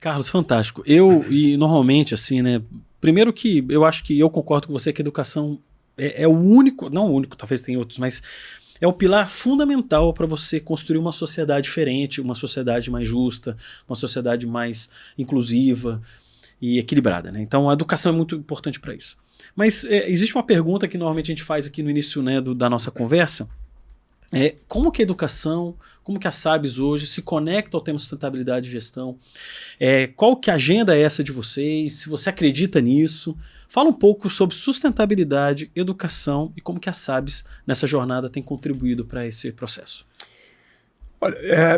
Carlos, fantástico. E normalmente, assim, né? Primeiro que eu acho que eu concordo com você que a educação é o único, não o único, talvez tenha outros, mas é o pilar fundamental para você construir uma sociedade diferente, uma sociedade mais justa, uma sociedade mais inclusiva e equilibrada, né? Então a educação é muito importante para isso. Mas existe uma pergunta que normalmente a gente faz aqui no início, né, da nossa conversa. Como que a educação, como que a SABS hoje se conecta ao tema sustentabilidade e gestão? Qual que a agenda é essa de vocês? Se você acredita nisso, fala um pouco sobre sustentabilidade, educação e como que a SABS nessa jornada tem contribuído para esse processo. Olha,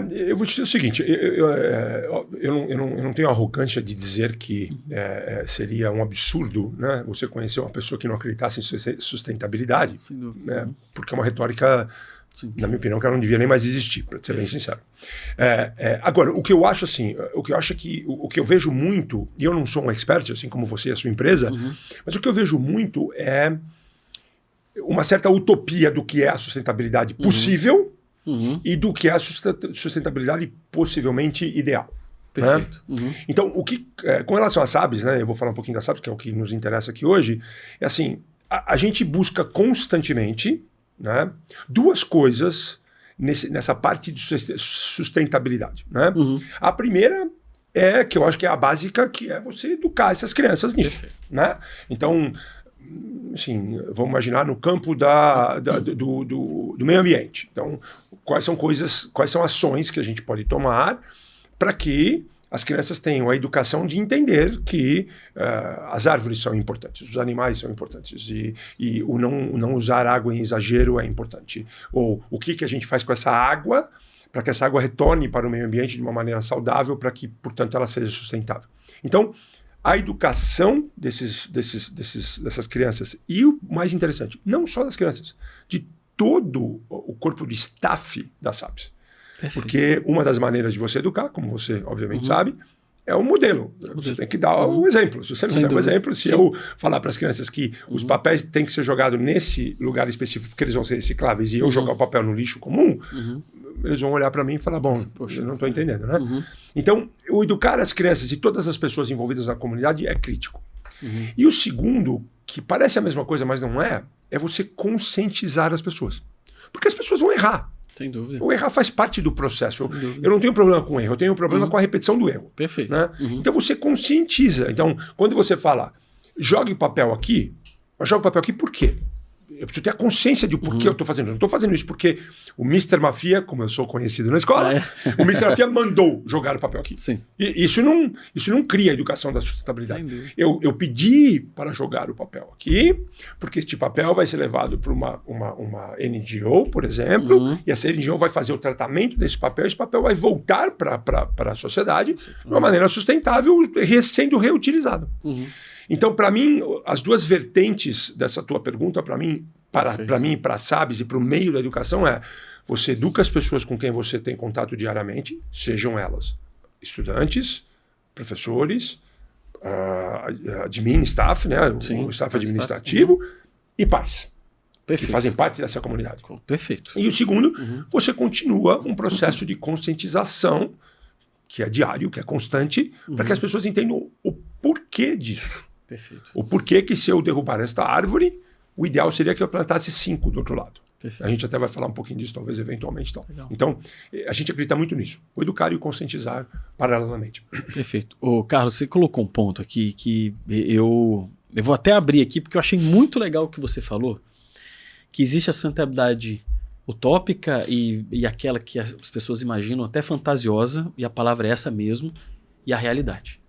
eu vou te dizer o seguinte, eu não tenho arrogância de dizer que seria um absurdo, né, você conhecer uma pessoa que não acreditasse em sustentabilidade, né, porque é uma retórica, na minha opinião, que ela não devia nem mais existir, para ser bem sincero. Agora, o que eu acho assim, o que eu vejo muito, e eu não sou um expert, assim como você e a sua empresa, mas o que eu vejo muito é uma certa utopia do que é a sustentabilidade possível e do que é a sustentabilidade possivelmente ideal. Perfeito. Né? Então, com relação à SABS, né, eu vou falar um pouquinho da SABS, que é o que nos interessa aqui hoje, é assim, a gente busca constantemente, né, duas coisas nessa parte de sustentabilidade. Né? A primeira que eu acho que é a básica, que é você educar essas crianças nisso. Né? Então, assim, vamos imaginar no campo do meio ambiente. Então, quais são ações que a gente pode tomar para que as crianças tenham a educação de entender que as árvores são importantes, os animais são importantes e o não usar água em exagero é importante. Ou o que a gente faz com essa água para que essa água retorne para o meio ambiente de uma maneira saudável para que, portanto, ela seja sustentável. Então, a educação dessas crianças e o mais interessante, não só das crianças, de todo o corpo de staff da SABS. Perfeito. Porque uma das maneiras de você educar, como você obviamente sabe, é o modelo. Você tem que dar o exemplo. Se você não der o exemplo, se eu falar para as crianças que os papéis têm que ser jogados nesse lugar específico porque eles vão ser recicláveis e eu jogar o papel no lixo comum, eles vão olhar para mim e falar, bom, eu não estou entendendo, né? Então, o educar as crianças e todas as pessoas envolvidas na comunidade é crítico. E o segundo, que parece a mesma coisa, mas não é você conscientizar as pessoas. Porque as pessoas vão errar. Sem dúvida. O errar faz parte do processo. Eu não tenho problema com erro, eu tenho problema com a repetição do erro. Perfeito. Né? Então você conscientiza. Então, quando você fala, jogue papel aqui, mas jogue papel aqui por quê? Eu preciso ter a consciência de por que eu estou fazendo. Eu não estou fazendo isso porque o Mr. Mafia, como eu sou conhecido na escola, o Mr. Mafia mandou jogar o papel aqui. Sim. E isso não cria a educação da sustentabilidade. Eu pedi para jogar o papel aqui, porque este papel vai ser levado para uma NGO, por exemplo, e essa NGO vai fazer o tratamento desse papel, esse papel vai voltar para a sociedade de uma maneira sustentável, sendo reutilizado. Então, para mim, as duas vertentes dessa tua pergunta, para mim, para a SABS e para o meio da educação você educa as pessoas com quem você tem contato diariamente, sejam elas estudantes, professores, admin, staff, né, o staff administrativo e pais. Perfeito. Que fazem parte dessa comunidade. Perfeito. E o segundo, você continua um processo de conscientização que é diário, que é constante, para que as pessoas entendam o porquê disso. Perfeito. O porquê que se eu derrubar esta árvore, o ideal seria que eu plantasse 5 do outro lado. Perfeito. A gente até vai falar um pouquinho disso, talvez, eventualmente. Então, a gente acredita muito nisso. O educar e o conscientizar paralelamente. Perfeito. Carlos, você colocou um ponto aqui que eu vou até abrir aqui, porque eu achei muito legal o que você falou, que existe a sustentabilidade utópica e aquela que as pessoas imaginam até fantasiosa, e a palavra é essa mesmo, e a realidade.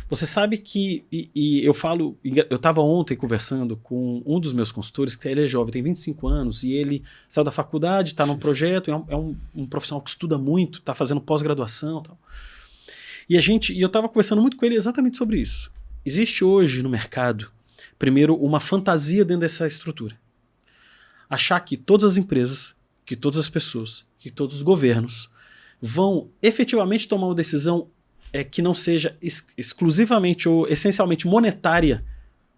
Você sabe que, eu estava ontem conversando com um dos meus consultores, que ele é jovem, tem 25 anos, e ele saiu da faculdade, está num projeto, é um profissional que estuda muito, está fazendo pós-graduação. Tal. E eu estava conversando muito com ele exatamente sobre isso. Existe hoje no mercado, primeiro, uma fantasia dentro dessa estrutura. Achar que todas as empresas, que todas as pessoas, que todos os governos vão efetivamente tomar uma decisão que não seja exclusivamente ou essencialmente monetária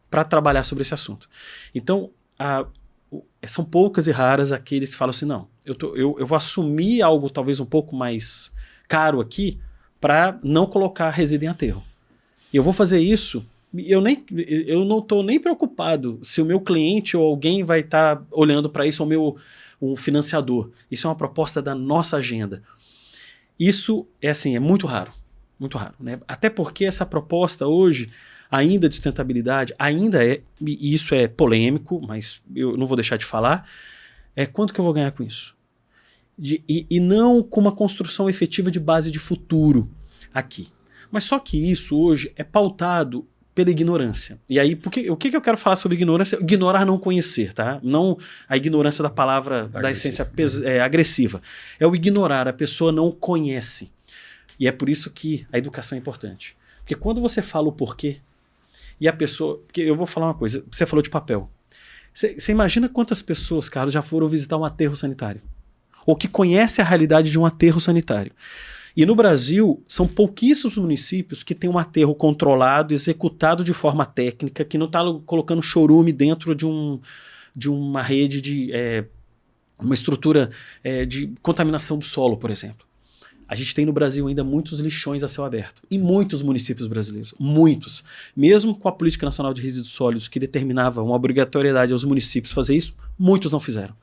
para trabalhar sobre esse assunto. Então, são poucas e raras aqueles que falam assim, não, eu vou assumir algo talvez um pouco mais caro aqui para não colocar resíduo em aterro. E eu vou fazer isso, eu não estou nem preocupado se o meu cliente ou alguém vai estar olhando para isso, ou o financiador. Isso é uma proposta da nossa agenda. Isso é assim, é muito raro, né? Até porque essa proposta hoje, ainda de sustentabilidade, ainda é, e isso é polêmico, mas eu não vou deixar de falar, quanto que eu vou ganhar com isso? E não com uma construção efetiva de base de futuro aqui. Mas só que isso hoje é pautado pela ignorância. E aí, o que eu quero falar sobre ignorância? Ignorar, não conhecer, tá? Não a ignorância da palavra, da essência agressiva. É o ignorar, a pessoa não conhece. E é por isso que a educação é importante. Porque quando você fala o porquê, e a pessoa... Porque eu vou falar uma coisa, você falou de papel. Você imagina quantas pessoas, Carlos, já foram visitar um aterro sanitário? Ou que conhece a realidade de um aterro sanitário. E no Brasil, são pouquíssimos municípios que têm um aterro controlado, executado de forma técnica, que não está colocando chorume dentro de uma rede de... uma estrutura de contaminação do solo, por exemplo. A gente tem no Brasil ainda muitos lixões a céu aberto. Em muitos municípios brasileiros. Muitos. Mesmo com a Política Nacional de Resíduos Sólidos, que determinava uma obrigatoriedade aos municípios fazer isso, muitos não fizeram.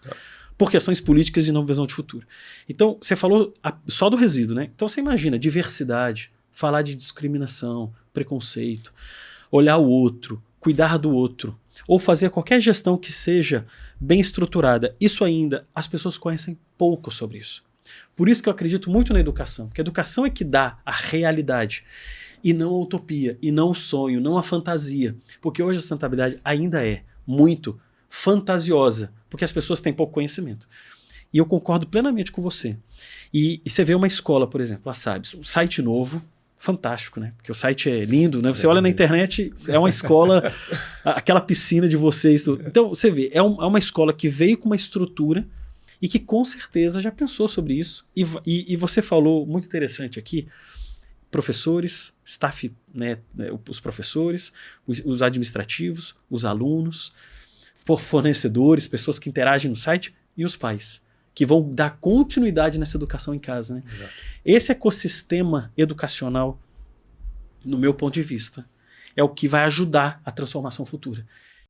Por questões políticas e não visão de futuro. Então, você falou só do resíduo, né? Então, você imagina diversidade, falar de discriminação, preconceito, olhar o outro, cuidar do outro, ou fazer qualquer gestão que seja bem estruturada. Isso ainda, as pessoas conhecem pouco sobre isso. Por isso que eu acredito muito na educação, porque a educação é que dá a realidade, e não a utopia, e não o sonho, não a fantasia. Porque hoje a sustentabilidade ainda é muito fantasiosa, porque as pessoas têm pouco conhecimento. E eu concordo plenamente com você. E você vê uma escola, por exemplo, a SABS, um site novo, fantástico, né? Porque o site é lindo, né? Você olha na internet, é uma escola, aquela piscina de vocês. Tudo. Então, você vê, é uma escola que veio com uma estrutura e que com certeza já pensou sobre isso. E você falou, muito interessante aqui, professores, staff, né? Os professores, os administrativos, os alunos, por fornecedores, pessoas que interagem no site e os pais, que vão dar continuidade nessa educação em casa. Né? Esse ecossistema educacional, no meu ponto de vista, é o que vai ajudar a transformação futura.